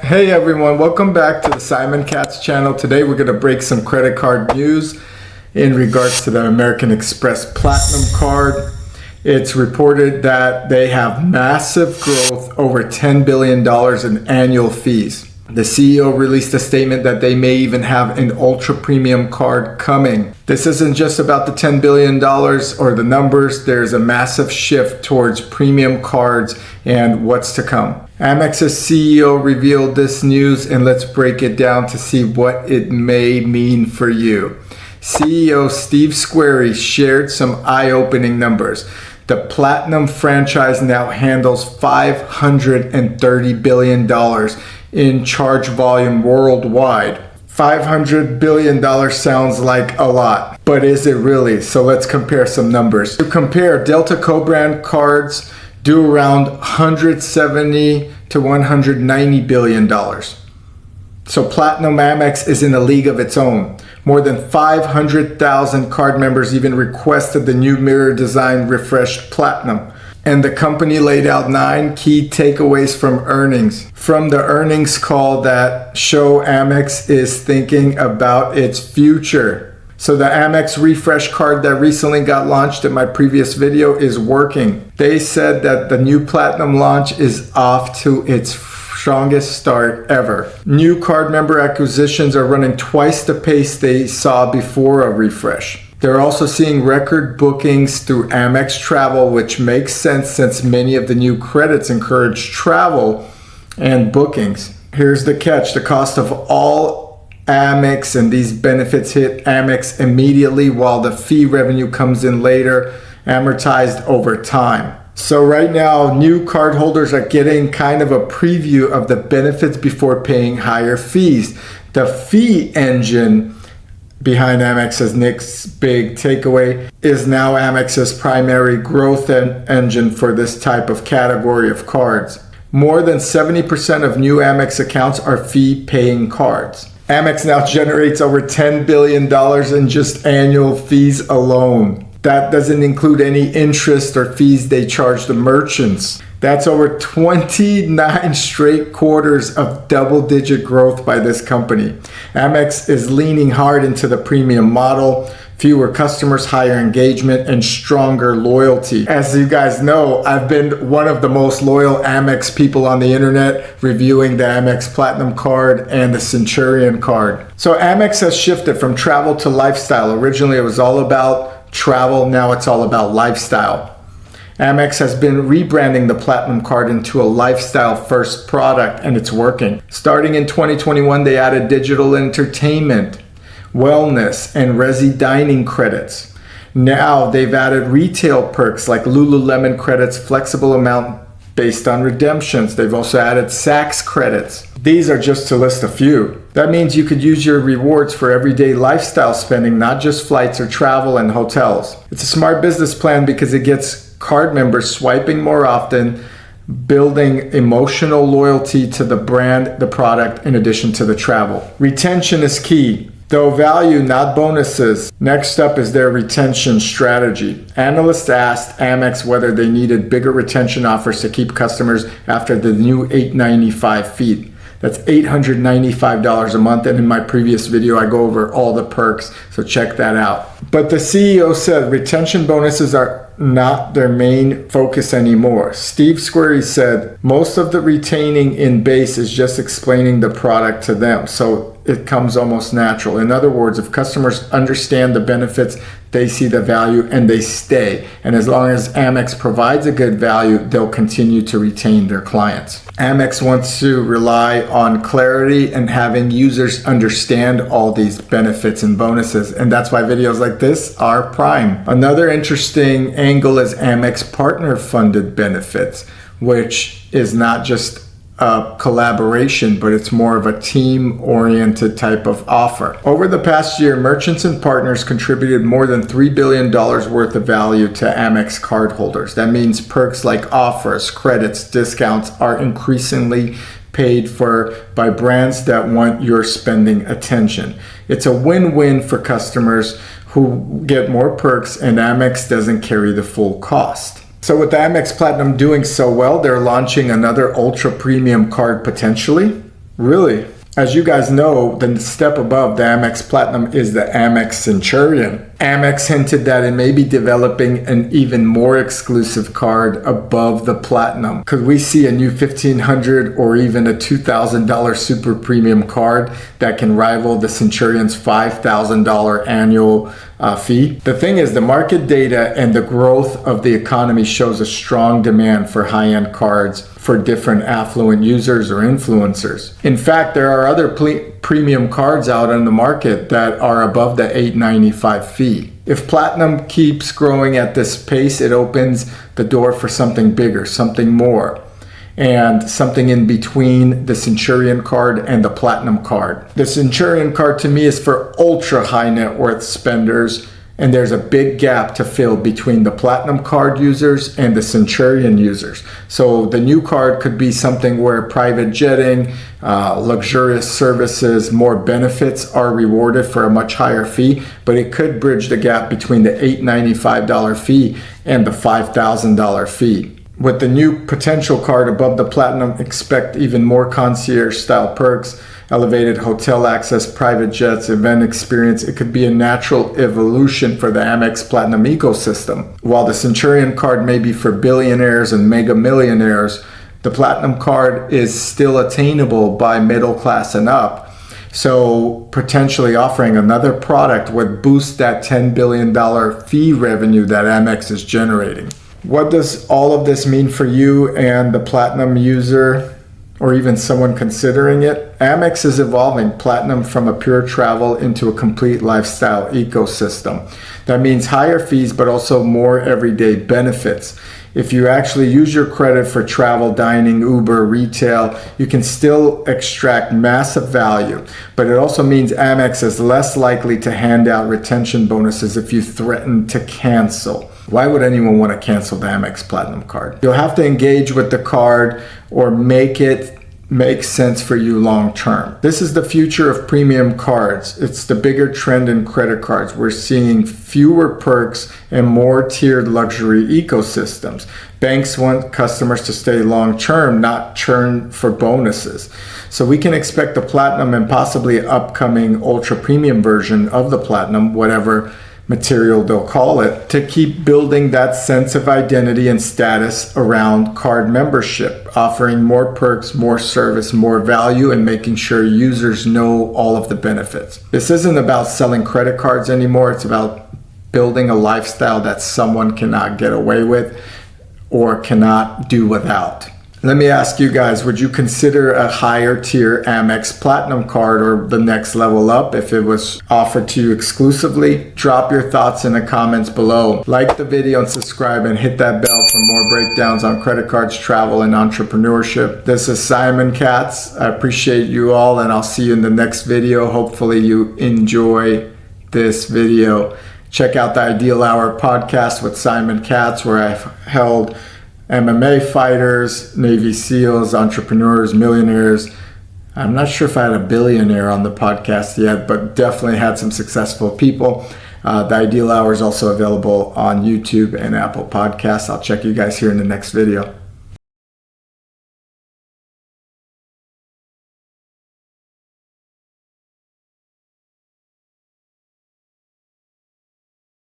Hey everyone, welcome back to the Simon Katz channel. Today we're going to break some credit card news in regards to the American Express Platinum card. It's reported that they have massive growth, over $10 billion in annual fees. The CEO released a statement that they may even have an ultra premium card coming. This isn't just about the $10 billion or the numbers. There's a massive shift towards premium cards and what's to come. Amex's CEO revealed this news, and let's break it down to see what it may mean for you. CEO Steve Squeri shared some eye-opening numbers. The Platinum franchise now handles $530 billion in charge volume worldwide. $500 billion sounds like a lot, but is it really? So let's compare some numbers. To compare, Delta co-brand cards do around $170 to $190 billion. So Platinum Amex is in a league of its own. More than 500,000 card members even requested the new mirror design refreshed Platinum. And the company laid out 9 key takeaways from earnings. From the earnings call that show Amex is thinking about its future. So the Amex refresh card that recently got launched in my previous video is working. They said that the new Platinum launch is off to its strongest start ever. New card member acquisitions are running twice the pace they saw before a refresh. They're also seeing record bookings through Amex Travel, which makes sense since many of the new credits encourage travel and bookings. Here's the catch. The cost of all Amex and these benefits hit Amex immediately, while the fee revenue comes in later, amortized over time. So right now, new cardholders are getting kind of a preview of the benefits before paying higher fees. The fee engine behind Amex's next big takeaway is now Amex's primary growth engine for this type of category of cards. More than 70% of new Amex accounts are fee-paying cards. Amex now generates over $10 billion in just annual fees alone. That doesn't include any interest or fees they charge the merchants. That's over 29 straight quarters of double-digit growth by this company. Amex is leaning hard into the premium model, fewer customers, higher engagement, and stronger loyalty. As you guys know, I've been one of the most loyal Amex people on the internet, reviewing the Amex Platinum card and the Centurion card. So Amex has shifted from travel to lifestyle. Originally, it was all about travel. Now it's all about lifestyle. Amex has been rebranding the Platinum card into a lifestyle-first product, and it's working. Starting in 2021, they added digital entertainment, wellness, and resi dining credits. Now they've added retail perks like Lululemon credits, flexible amount based on redemptions. They've also added Saks credits. These are just to list a few. That means you could use your rewards for everyday lifestyle spending, not just flights or travel and hotels. It's a smart business plan because it gets card members swiping more often, building emotional loyalty to the brand, the product, in addition to the travel. Retention is key. Though value, not bonuses. Next up is their retention strategy. Analysts asked Amex whether they needed bigger retention offers to keep customers after the new $895 fee. That's $895 a month, and in my previous video I go over all the perks, so check that out. But the CEO said retention bonuses are not their main focus anymore. Steve Squeri said most of the retaining in base is just explaining the product to them, so it comes almost natural. In other words, if customers understand the benefits, they see the value and they stay. And as long as Amex provides a good value, they'll continue to retain their clients. Amex wants to rely on clarity and having users understand all these benefits and bonuses. And that's why videos like this are prime. Another interesting angle is Amex partner funded benefits, which is not just a collaboration, but it's more of a team-oriented type of offer. Over the past year, merchants and partners contributed more than $3 billion worth of value to Amex cardholders. That means perks like offers, credits, discounts are increasingly paid for by brands that want your spending attention. It's a win-win for customers who get more perks, and Amex doesn't carry the full cost. So with the Amex Platinum doing so well, they're launching another ultra premium card potentially. Really? As you guys know, the step above the Amex Platinum is the Amex Centurion. Amex hinted that it may be developing an even more exclusive card above the Platinum. Could we see a new $1,500 or even a $2,000 super premium card that can rival the Centurion's $5,000 annual fee? The thing is, the market data and the growth of the economy shows a strong demand for high-end cards for different affluent users or influencers. In fact, there are other premium cards out on the market that are above the $895 fee. If Platinum keeps growing at this pace, it opens the door for something bigger, something more, and something in between the Centurion card and the Platinum card. The Centurion card to me is for ultra high net worth spenders, and there's a big gap to fill between the Platinum card users and the Centurion users. So the new card could be something where private jetting, luxurious services, more benefits are rewarded for a much higher fee, but it could bridge the gap between the $895 fee and the $5,000 fee. With the new potential card above the Platinum, expect even more concierge style perks, elevated hotel access, private jets, event experience. It could be a natural evolution for the Amex Platinum ecosystem. While the Centurion card may be for billionaires and mega millionaires, the Platinum card is still attainable by middle class and up. So potentially offering another product would boost that $10 billion fee revenue that Amex is generating. What does all of this mean for you and the Platinum user, or even someone considering it? Amex is evolving Platinum from a pure travel into a complete lifestyle ecosystem. That means higher fees, but also more everyday benefits. If you actually use your credit for travel, dining, Uber, retail, you can still extract massive value. But it also means Amex is less likely to hand out retention bonuses if you threaten to cancel. Why would anyone want to cancel the Amex Platinum card? You'll have to engage with the card or make it make sense for you long term. This is the future of premium cards. It's the bigger trend in credit cards. We're seeing fewer perks and more tiered luxury ecosystems. Banks want customers to stay long term, not churn for bonuses. So we can expect the Platinum and possibly upcoming ultra premium version of the Platinum, whatever material they'll call it, to keep building that sense of identity and status around card membership, offering more perks, more service, more value, and making sure users know all of the benefits. This isn't about selling credit cards anymore. It's about building a lifestyle that someone cannot get away with or cannot do without. Let me ask you guys, would you consider a higher tier Amex Platinum card or the next level up if it was offered to you exclusively? Drop your thoughts in the comments below. Like the video and subscribe and hit that bell for more breakdowns on credit cards, travel, and entrepreneurship. This is Simon Katz. I appreciate you all, and I'll see you in the next video. Hopefully you enjoy this video. Check out the Ideal Hour podcast with Simon Katz, where I've held MMA fighters, Navy SEALs, entrepreneurs, millionaires. I'm not sure if I had a billionaire on the podcast yet, but definitely had some successful people. The Ideal Hour is also available on YouTube and Apple Podcasts. I'll check you guys here in the next video.